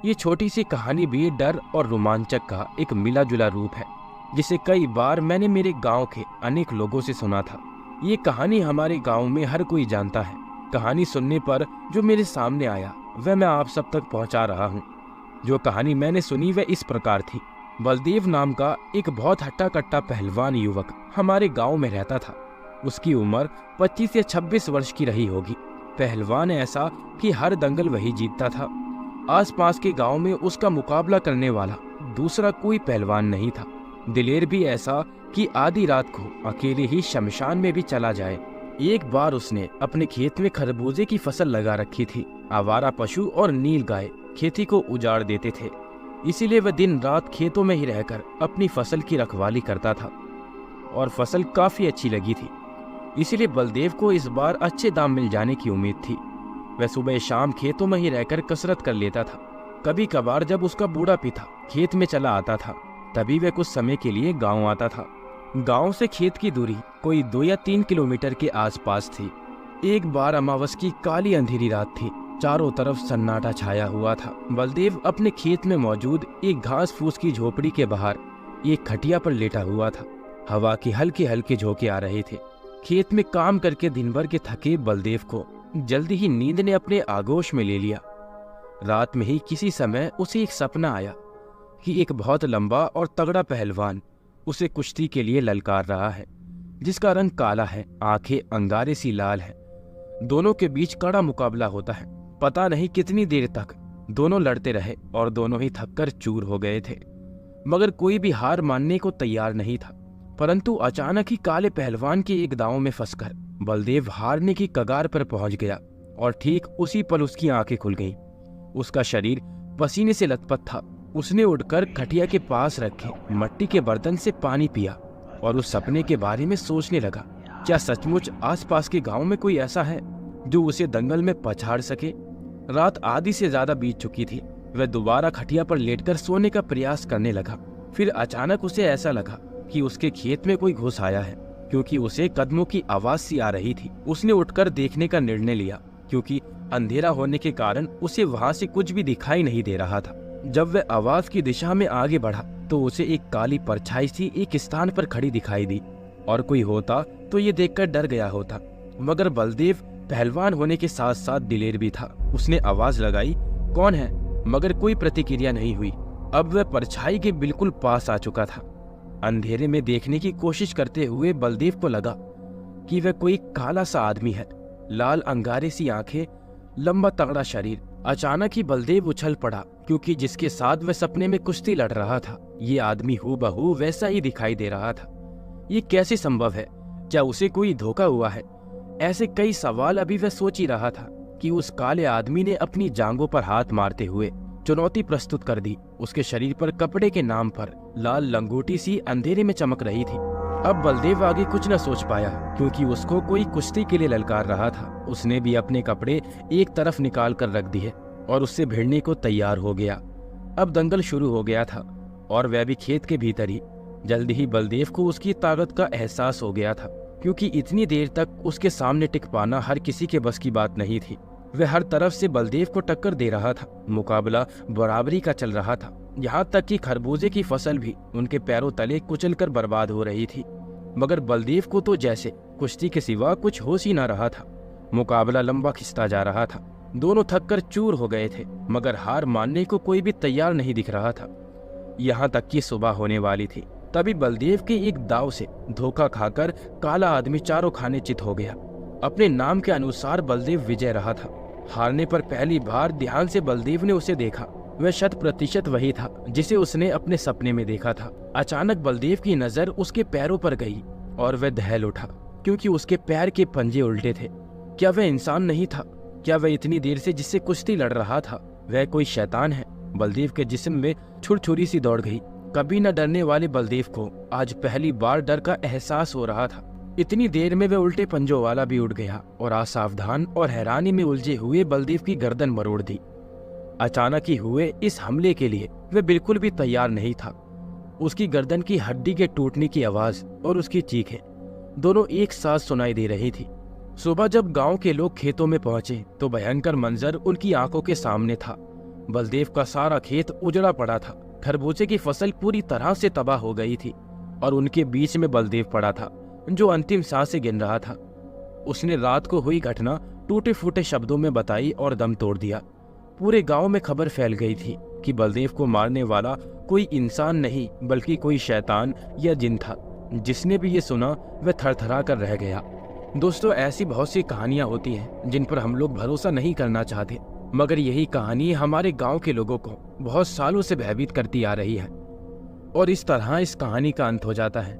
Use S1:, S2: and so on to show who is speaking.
S1: ये छोटी सी कहानी भी डर और रोमांचक का एक मिला जुला रूप है, जिसे कई बार मैंने मेरे गांव के अनेक लोगों से सुना था। ये कहानी हमारे गांव में हर कोई जानता है। कहानी सुनने पर जो मेरे सामने आया वह मैं आप सब तक पहुंचा रहा हूं। जो कहानी मैंने सुनी वह इस प्रकार थी। बलदेव नाम का एक बहुत हट्टा कट्टा पहलवान युवक हमारे गांव में रहता था। उसकी उम्र 25 या 26 वर्ष की रही होगी। पहलवान ऐसा कि हर दंगल वही जीतता था। आसपास के गांव में उसका मुकाबला करने वाला दूसरा कोई पहलवान नहीं था। दिलेर भी ऐसा कि आधी रात को अकेले ही शमशान में भी चला जाए। एक बार उसने अपने खेत में खरबूजे की फसल लगा रखी थी। आवारा पशु और नील गाय खेती को उजाड़ देते थे, इसीलिए वह दिन रात खेतों में ही रहकर अपनी फसल की रखवाली करता था और फसल काफी अच्छी लगी थी। इसीलिए बलदेव को इस बार अच्छे दाम मिल जाने की उम्मीद थी। वह सुबह शाम खेतों में ही रहकर कसरत कर लेता था। कभी कभार जब उसका बूढ़ा पिता खेत में चला आता था, तभी वह कुछ समय के लिए गांव आता था। गांव से खेत की दूरी कोई 2 या 3 किलोमीटर के आसपास थी। एक बार अमावस की काली अंधेरी रात थी। चारों तरफ सन्नाटा छाया हुआ था। बलदेव अपने खेत में मौजूद एक घास फूस की झोपड़ी के बाहर एक खटिया पर लेटा हुआ था। हवा के हल्के हल्के झोंके आ रहे थे। खेत में काम करके दिन भर के थके बलदेव को जल्दी ही नींद ने अपने आगोश में ले लिया। रात में ही किसी समय उसे एक सपना आया कि एक बहुत लंबा और तगड़ा पहलवान उसे कुश्ती के लिए ललकार रहा है, जिसका रंग काला है, आंखें अंगारे सी लाल है। दोनों के बीच कड़ा मुकाबला होता है। पता नहीं कितनी देर तक दोनों लड़ते रहे और दोनों ही थककर चूर हो गए थे, मगर कोई भी हार मानने को तैयार नहीं था। परंतु अचानक ही काले पहलवान के एक दांव में फंसकर बलदेव हारने की कगार पर पहुंच गया और ठीक उसी पल उसकी आंखें खुल गईं। उसका शरीर पसीने से लथपथ था। उसने उठकर खटिया के पास रखे मट्टी के बर्तन से पानी पिया और उस सपने के बारे में सोचने लगा। क्या सचमुच आसपास के गांव में कोई ऐसा है जो उसे दंगल में पछाड़ सके? रात आधी से ज्यादा बीत चुकी थी। वह दोबारा खटिया पर लेटकर सोने का प्रयास करने लगा। फिर अचानक उसे ऐसा लगा कि उसके खेत में कोई घुस आया है, क्योंकि उसे कदमों की आवाज सी आ रही थी। उसने उठकर देखने का निर्णय लिया, क्योंकि अंधेरा होने के कारण उसे वहां से कुछ भी दिखाई नहीं दे रहा था। जब वह आवाज की दिशा में आगे बढ़ा तो उसे एक काली परछाई सी एक स्थान पर खड़ी दिखाई दी, और कोई होता तो ये देखकर डर गया होता। मगर बलदेव पहलवान होने के साथ साथ दिलेर भी था। उसने आवाज लगाई, कौन है? मगर कोई प्रतिक्रिया नहीं हुई। अब वह परछाई के बिल्कुल पास आ चुका था। अंधेरे में देखने की कोशिश करते हुए बलदेव को लगा कि वह कोई काला सा आदमी है। लाल अंगारे सी आंखें, लंबा तगड़ा शरीर। अचानक ही बलदेव उछल पड़ा, क्योंकि जिसके साथ वह सपने में कुश्ती लड़ रहा था, ये आदमी हूबहू वैसा ही दिखाई दे रहा था। ये कैसे संभव है? क्या उसे कोई धोखा हुआ है? ऐसे कई सवाल अभी वह सोच ही रहा था कि उस काले आदमी ने अपनी जांघों पर हाथ मारते हुए चुनौती प्रस्तुत कर दी। उसके शरीर पर कपड़े के नाम पर लाल लंगोटी सी अंधेरे में चमक रही थी। अब बलदेव आगे कुछ न सोच पाया, क्योंकि उसको कोई कुश्ती के लिए ललकार रहा था। उसने भी अपने कपड़े एक तरफ निकाल कर रख दिए और उससे भिड़ने को तैयार हो गया। अब दंगल शुरू हो गया था, और वह भी खेत के भीतर ही। जल्दी ही बलदेव को उसकी ताकत का एहसास हो गया था, क्योंकि इतनी देर तक उसके सामने टिक पाना हर किसी के बस की बात नहीं थी। वह हर तरफ से बलदेव को टक्कर दे रहा था। मुकाबला बराबरी का चल रहा था। यहाँ तक कि खरबूजे की फसल भी उनके पैरों तले कुचलकर बर्बाद हो रही थी। मगर बलदेव को तो जैसे कुश्ती के सिवा कुछ होश ही न रहा था। मुकाबला लंबा खिंचता जा रहा था। दोनों थककर चूर हो गए थे, मगर हार मानने को कोई भी तैयार नहीं दिख रहा था। यहाँ तक कि सुबह होने वाली थी। तभी बलदेव के एक दाव से धोखा खाकर काला आदमी चारों खाने चित हो गया। अपने नाम के अनुसार बलदेव विजय रहा था। हारने पर पहली बार ध्यान से बलदेव ने उसे देखा। वह 100% वही था जिसे उसने अपने सपने में देखा था। अचानक बलदेव की नजर उसके पैरों पर गई और वह दहल उठा, क्योंकि उसके पैर के पंजे उल्टे थे। क्या वह इंसान नहीं था? क्या वह इतनी देर से जिससे कुश्ती लड़ रहा था वह कोई शैतान है? बलदेव के जिस्म में छुरछुरी सी दौड़ गई। कभी न डरने वाले बलदेव को आज पहली बार डर का एहसास हो रहा था। इतनी देर में वह उल्टे पंजों वाला भी उठ गया और असावधान और हैरानी में उलझे हुए बलदेव की गर्दन मरोड़ दी। अचानक ही हुए इस हमले के लिए वह बिल्कुल भी तैयार नहीं था। उसकी गर्दन की हड्डी के टूटने की आवाज और उसकी चीखें दोनों एक साथ सुनाई दे रही थी। सुबह जब गांव के लोग खेतों में पहुंचे तो भयंकर मंजर उनकी आंखों के सामने था। बलदेव का सारा खेत उजड़ा पड़ा था। खरबूजे की फसल पूरी तरह से तबाह हो गई थी और उनके बीच में बलदेव पड़ा था, जो अंतिम सांसें गिन रहा था। उसने रात को हुई घटना टूटे फूटे शब्दों में बताई और दम तोड़ दिया। पूरे गांव में खबर फैल गई थी कि बलदेव को मारने वाला कोई इंसान नहीं बल्कि कोई शैतान या जिन था। जिसने भी ये सुना वह थरथरा कर रह गया। दोस्तों, ऐसी बहुत सी कहानियां होती हैं जिन पर हम लोग भरोसा नहीं करना चाहते, मगर यही कहानी हमारे गांव के लोगों को बहुत सालों से भयभीत करती आ रही है और इस तरह इस कहानी का अंत हो जाता है।